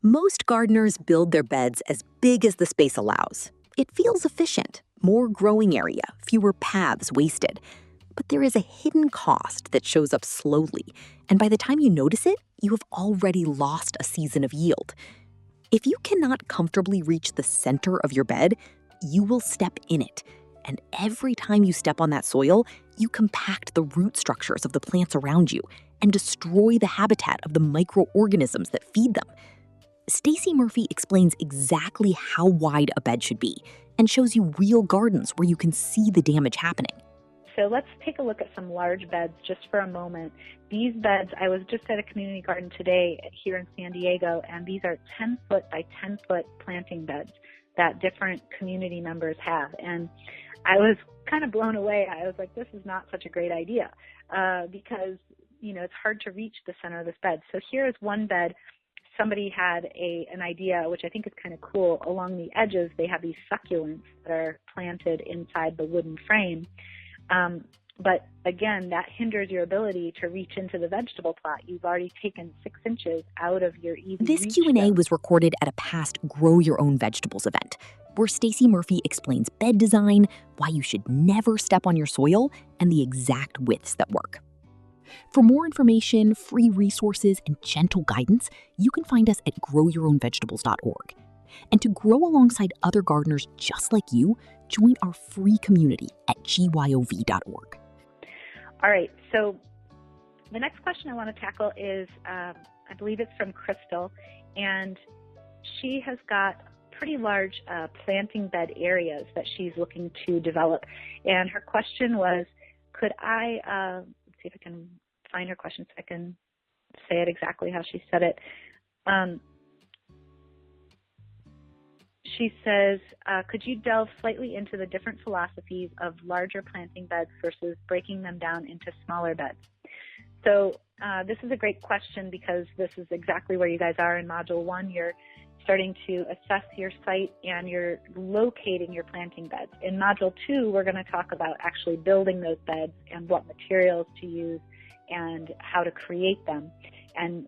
Most gardeners build their beds as big as the space allows. It feels efficient, more growing area, fewer paths wasted. But there is a hidden cost that shows up slowly, and by the time you notice it, you have already lost a season of yield. If you cannot comfortably reach the center of your bed, you will step in it. And every time you step on that soil, you compact the root structures of the plants around you and destroy the habitat of the microorganisms that feed them. Stacey Murphy explains exactly how wide a bed should be and shows you real gardens where you can see the damage happening. So let's take a look at some large beds just for a moment. These beds, I was just at a community garden today here in San Diego, and these are 10-foot by 10-foot planting beds that different community members have. And I was kind of blown away. I was like, this is not such a great idea because, it's hard to reach the center of this bed. So here is one bed. Somebody had an idea, which I think is kind of cool. Along the edges, they have these succulents that are planted inside the wooden frame. But again, that hinders your ability to reach into the vegetable plot. You've already taken 6 inches out of your easy This reach Q&A zone. was recorded at a past Grow Your Own Vegetables event, where Stacey Murphy explains bed design, why you should never step on your soil, and the exact widths that work. For more information, free resources, and gentle guidance, you can find us at growyourownvegetables.org. And to grow alongside other gardeners just like you, join our free community at gyov.org. All right, so the next question I want to tackle is, I believe it's from Crystal, and she has got pretty large planting bed areas that she's looking to develop. And her question was, could I, let's see if I can find her question so I can say it exactly how she said it. She says, could you delve slightly into the different philosophies of larger planting beds versus breaking them down into smaller beds? So this is a great question because this is exactly where you guys are in Module 1. You're starting to assess your site and you're locating your planting beds. In Module 2, we're going to talk about actually building those beds and what materials to use and how to create them and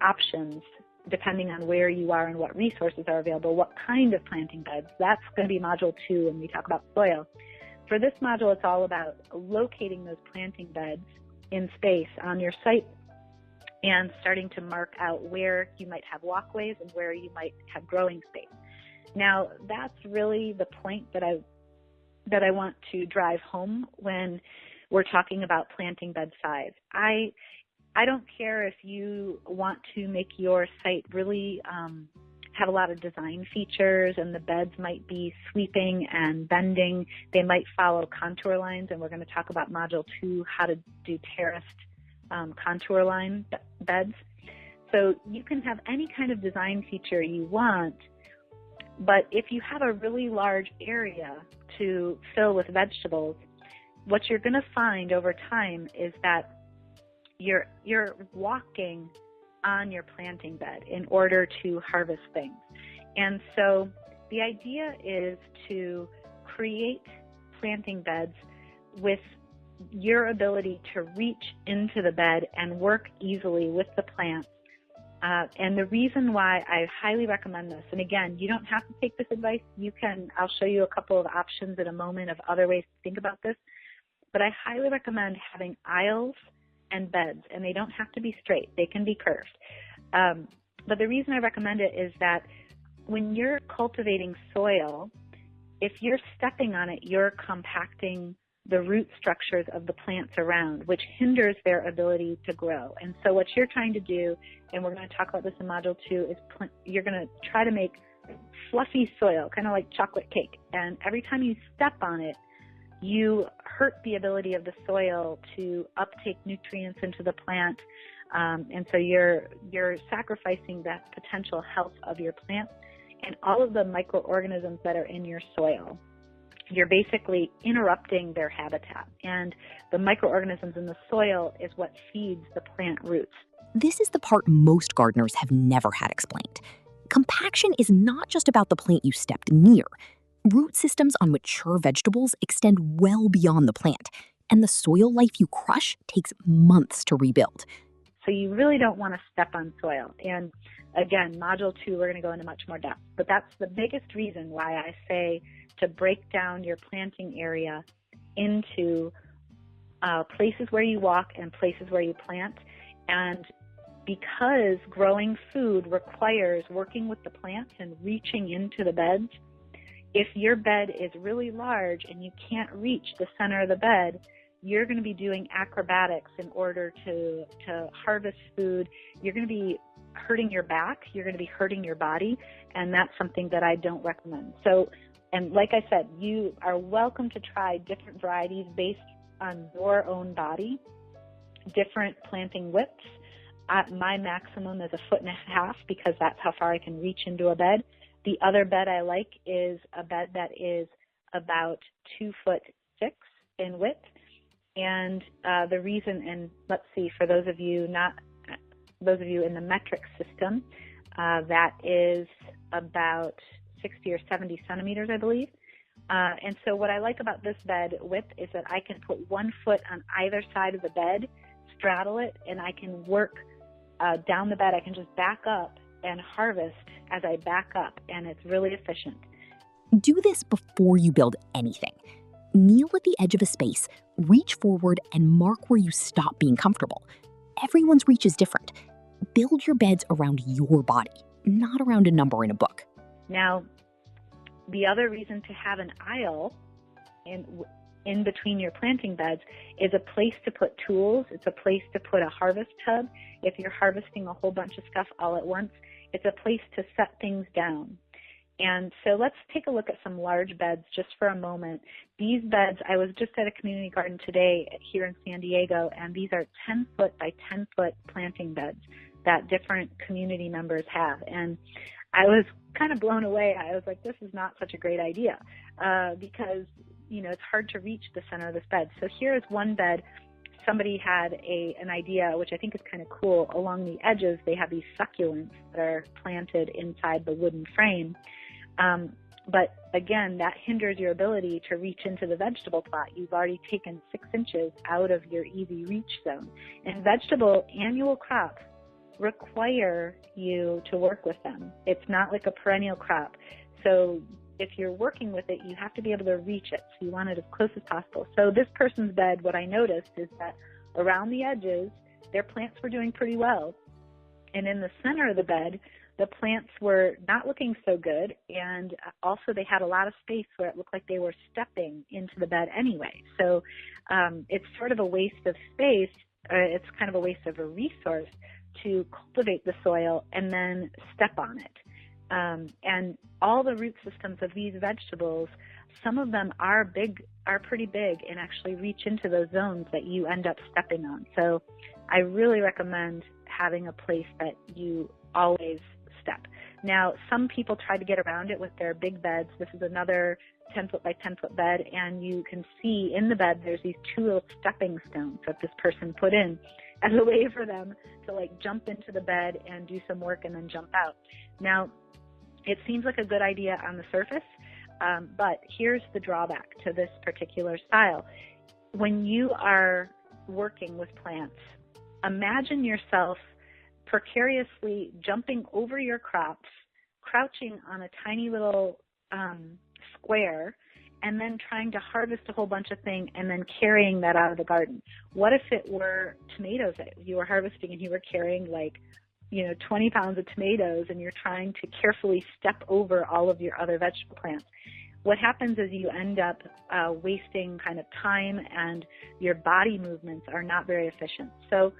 options depending on where you are and what resources are available, what kind of planting beds. That's going to be Module 2 when we talk about soil. For this module, it's all about locating those planting beds in space on your site and starting to mark out where you might have walkways and where you might have growing space. Now, that's really the point that I want to drive home when we're talking about planting bed size. I don't care if you want to make your site really have a lot of design features and the beds might be sweeping and bending. They might follow contour lines, and we're going to talk about Module 2, how to do terraced contour line beds. So you can have any kind of design feature you want, but if you have a really large area to fill with vegetables, what you're going to find over time is that you're walking on your planting bed in order to harvest things. And so the idea is to create planting beds with your ability to reach into the bed and work easily with the plants. And the reason why I highly recommend this, and again, you don't have to take this advice. I'll show you a couple of options in a moment of other ways to think about this. But I highly recommend having aisles and beds, and they don't have to be straight. They can be curved. But the reason I recommend it is that when you're cultivating soil, if you're stepping on it, you're compacting the root structures of the plants around, which hinders their ability to grow. And so what you're trying to do, and we're going to talk about this in Module 2, is you're going to try to make fluffy soil, kind of like chocolate cake. And every time you step on it, you hurt the ability of the soil to uptake nutrients into the plant, and so you're sacrificing that potential health of your plant and all of the microorganisms that are in your soil. You're basically interrupting their habitat, and the microorganisms in the soil is what feeds the plant roots. This is the part most gardeners have never had explained. Compaction is not just about the plant you stepped near. Root systems on mature vegetables extend well beyond the plant, and the soil life you crush takes months to rebuild. So you really don't want to step on soil. And again, module 2, we're going to go into much more depth. But that's the biggest reason why I say to break down your planting area into places where you walk and places where you plant. And because growing food requires working with the plants and reaching into the beds, if your bed is really large and you can't reach the center of the bed, you're going to be doing acrobatics in order to harvest food. You're going to be hurting your back. You're going to be hurting your body. And that's something that I don't recommend. So, and like I said, you are welcome to try different varieties based on your own body, different planting widths. My maximum is 1.5 feet because that's how far I can reach into a bed. The other bed I like is a bed that is about 2'6" in width. And the reason, and let's see, for those of you in the metric system, that is about 60 or 70 centimeters, I believe. And so what I like about this bed width is that I can put 1 foot on either side of the bed, straddle it, and I can work down the bed. I can just back up and harvest as I back up, and it's really efficient. Do this before you build anything. Kneel at the edge of a space, reach forward, and mark where you stop being comfortable. Everyone's reach is different. Build your beds around your body, not around a number in a book. Now, the other reason to have an aisle in between your planting beds is a place to put tools. It's a place to put a harvest tub. If you're harvesting a whole bunch of stuff all at once, it's a place to set things down. And so let's take a look at some large beds just for a moment. These beds, I was just at a community garden today here in San Diego, and these are 10-foot by 10-foot planting beds that different community members have. And I was kind of blown away. I was like, this is not such a great idea because, you know, it's hard to reach the center of this bed. So here is one bed. Somebody had an idea, which I think is kind of cool. Along the edges, they have these succulents that are planted inside the wooden frame. But again, that hinders your ability to reach into the vegetable plot. You've already taken 6 inches out of your easy reach zone. And vegetable annual crops require you to work with them. It's not like a perennial crop. So if you're working with it, you have to be able to reach it. So you want it as close as possible. So this person's bed, what I noticed is that around the edges, their plants were doing pretty well. And in the center of the bed, the plants were not looking so good. And also they had a lot of space where it looked like they were stepping into the bed anyway. So it's sort of a waste of space. It's kind of a waste of a resource to cultivate the soil and then step on it. And all the root systems of these vegetables, some of them are pretty big and actually reach into those zones that you end up stepping on. So I really recommend having a place that you always step. Now, some people try to get around it with their big beds. This is another 10-foot by 10-foot bed, and you can see in the bed there's these 2 little stepping stones that this person put in as a way for them to like jump into the bed and do some work and then jump out. Now, it seems like a good idea on the surface, but here's the drawback to this particular style. When you are working with plants, imagine yourself precariously jumping over your crops, crouching on a tiny little square, and then trying to harvest a whole bunch of things and then carrying that out of the garden. What if it were tomatoes that you were harvesting and you were carrying 20 pounds of tomatoes and you're trying to carefully step over all of your other vegetable plants? What happens is you end up wasting kind of time, and your body movements are not very efficient. So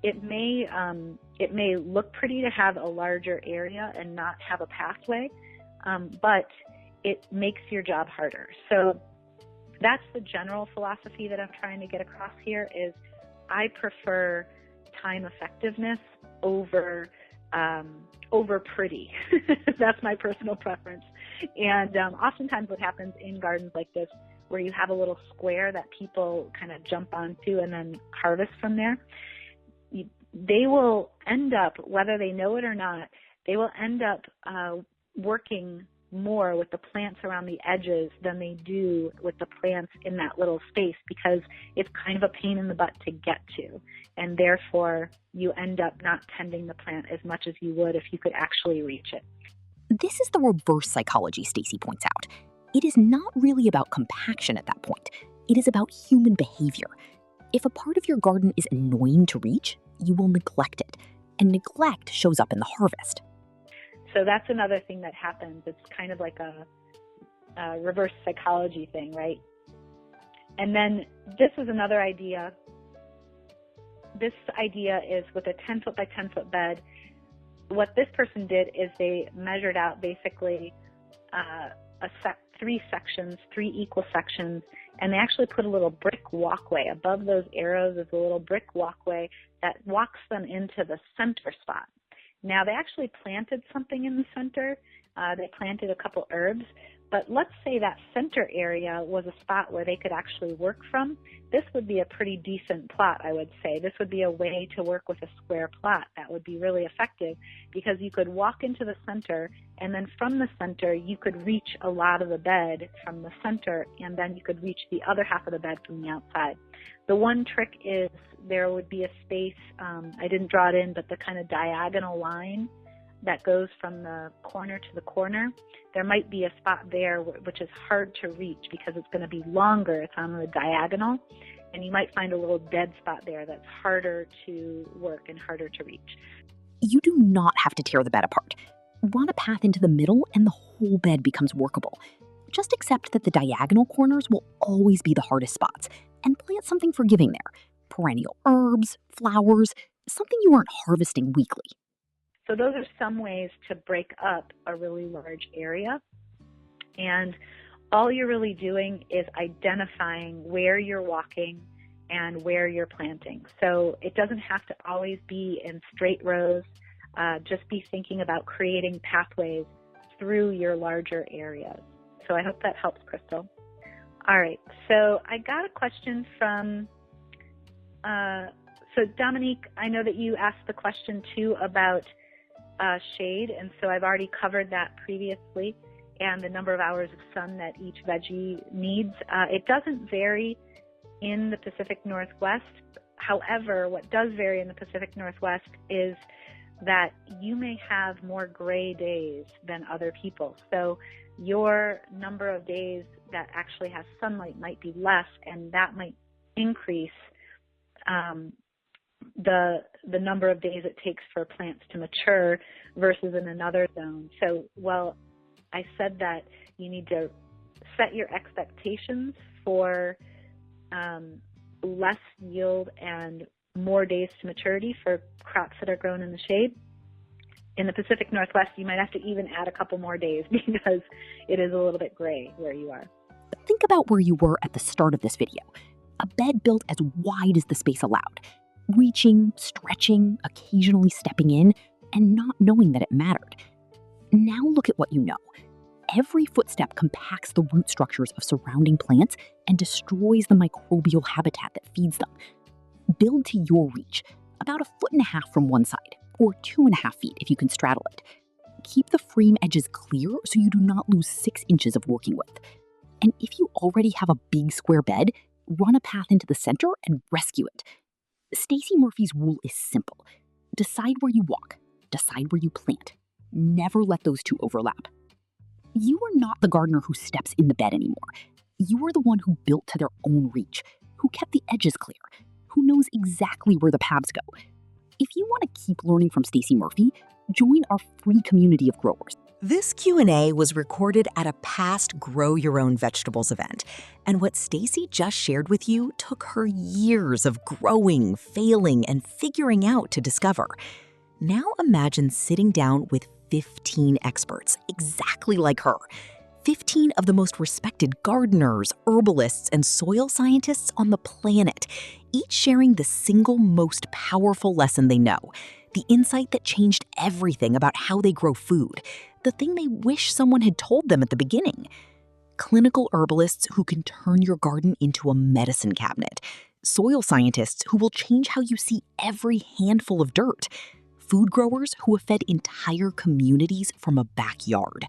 it may look pretty to have a larger area and not have a pathway, but it makes your job harder. So that's the general philosophy that I'm trying to get across here is I prefer time effectiveness over pretty. That's my personal preference. And oftentimes what happens in gardens like this, where you have a little square that people kind of jump onto and then harvest from there, they will end up, whether they know it or not, they will end up working more with the plants around the edges than they do with the plants in that little space, because it's kind of a pain in the butt to get to. And therefore, you end up not tending the plant as much as you would if you could actually reach it. This is the reverse psychology Stacey points out. It is not really about compaction at that point. It is about human behavior. If a part of your garden is annoying to reach, you will neglect it. And neglect shows up in the harvest. So that's another thing that happens. It's kind of like a reverse psychology thing, right? And then this is another idea. This idea is with a 10-foot by 10-foot bed. What this person did is they measured out basically three equal sections, and they actually put a little brick walkway. Above those arrows is a little brick walkway that walks them into the center spot. Now, they actually planted something in the center. They planted a couple herbs. But let's say that center area was a spot where they could actually work from. This would be a pretty decent plot, I would say. This would be a way to work with a square plot that would be really effective, because you could walk into the center, and then from the center you could reach a lot of the bed from the center, and then you could reach the other half of the bed from the outside. The one trick is there would be a space, I didn't draw it in, but the kind of diagonal line that goes from the corner to the corner. There might be a spot there which is hard to reach because it's going to be longer. It's on the diagonal, and you might find a little dead spot there that's harder to work and harder to reach. You do not have to tear the bed apart. Run a path into the middle and the whole bed becomes workable. Just accept that the diagonal corners will always be the hardest spots, and plant something forgiving there. Perennial herbs, flowers, something you aren't harvesting weekly. So those are some ways to break up a really large area. And all you're really doing is identifying where you're walking and where you're planting. So it doesn't have to always be in straight rows. Just be thinking about creating pathways through your larger areas. So I hope that helps, Crystal. All right, so I got a question from, so Dominique, I know that you asked the question too about shade, and so I've already covered that previously, and the number of hours of sun that each veggie needs. It doesn't vary in the Pacific Northwest. However, what does vary in the Pacific Northwest is that you may have more gray days than other people. So your number of days that actually has sunlight might be less, and that might increase the number of days it takes for plants to mature versus in another zone. So, well, I said that you need to set your expectations for less yield and more days to maturity for crops that are grown in the shade. In the Pacific Northwest, you might have to even add a couple more days because it is a little bit gray where you are. Think about where you were at the start of this video. A bed built as wide as the space allowed. Reaching, stretching, occasionally stepping in, and not knowing that it mattered. Now look at what you know. Every footstep compacts the root structures of surrounding plants and destroys the microbial habitat that feeds them. Build to your reach, about 1.5 feet from one side, or 2.5 feet if you can straddle it. Keep the frame edges clear so you do not lose 6 inches of working width. And if you already have a big square bed, run a path into the center and rescue it. Stacey Murphy's rule is simple. Decide where you walk. Decide where you plant. Never let those two overlap. You are not the gardener who steps in the bed anymore. You are the one who built to their own reach, who kept the edges clear, who knows exactly where the paths go. If you want to keep learning from Stacey Murphy, join our free community of growers. This Q&A was recorded at a past Grow Your Own Vegetables event, and what Stacey just shared with you took her years of growing, failing, and figuring out to discover. Now imagine sitting down with 15 experts, exactly like her. 15 of the most respected gardeners, herbalists, and soil scientists on the planet, each sharing the single most powerful lesson they know, the insight that changed everything about how they grow food, the thing they wish someone had told them at the beginning. Clinical herbalists who can turn your garden into a medicine cabinet, soil scientists who will change how you see every handful of dirt, food growers who have fed entire communities from a backyard.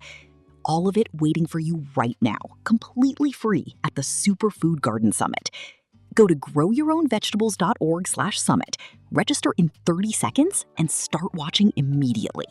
all of it waiting for you right now, completely free at the Superfood Garden Summit. Go to growyourownvegetables.org/summit, register in 30 seconds, and start watching immediately.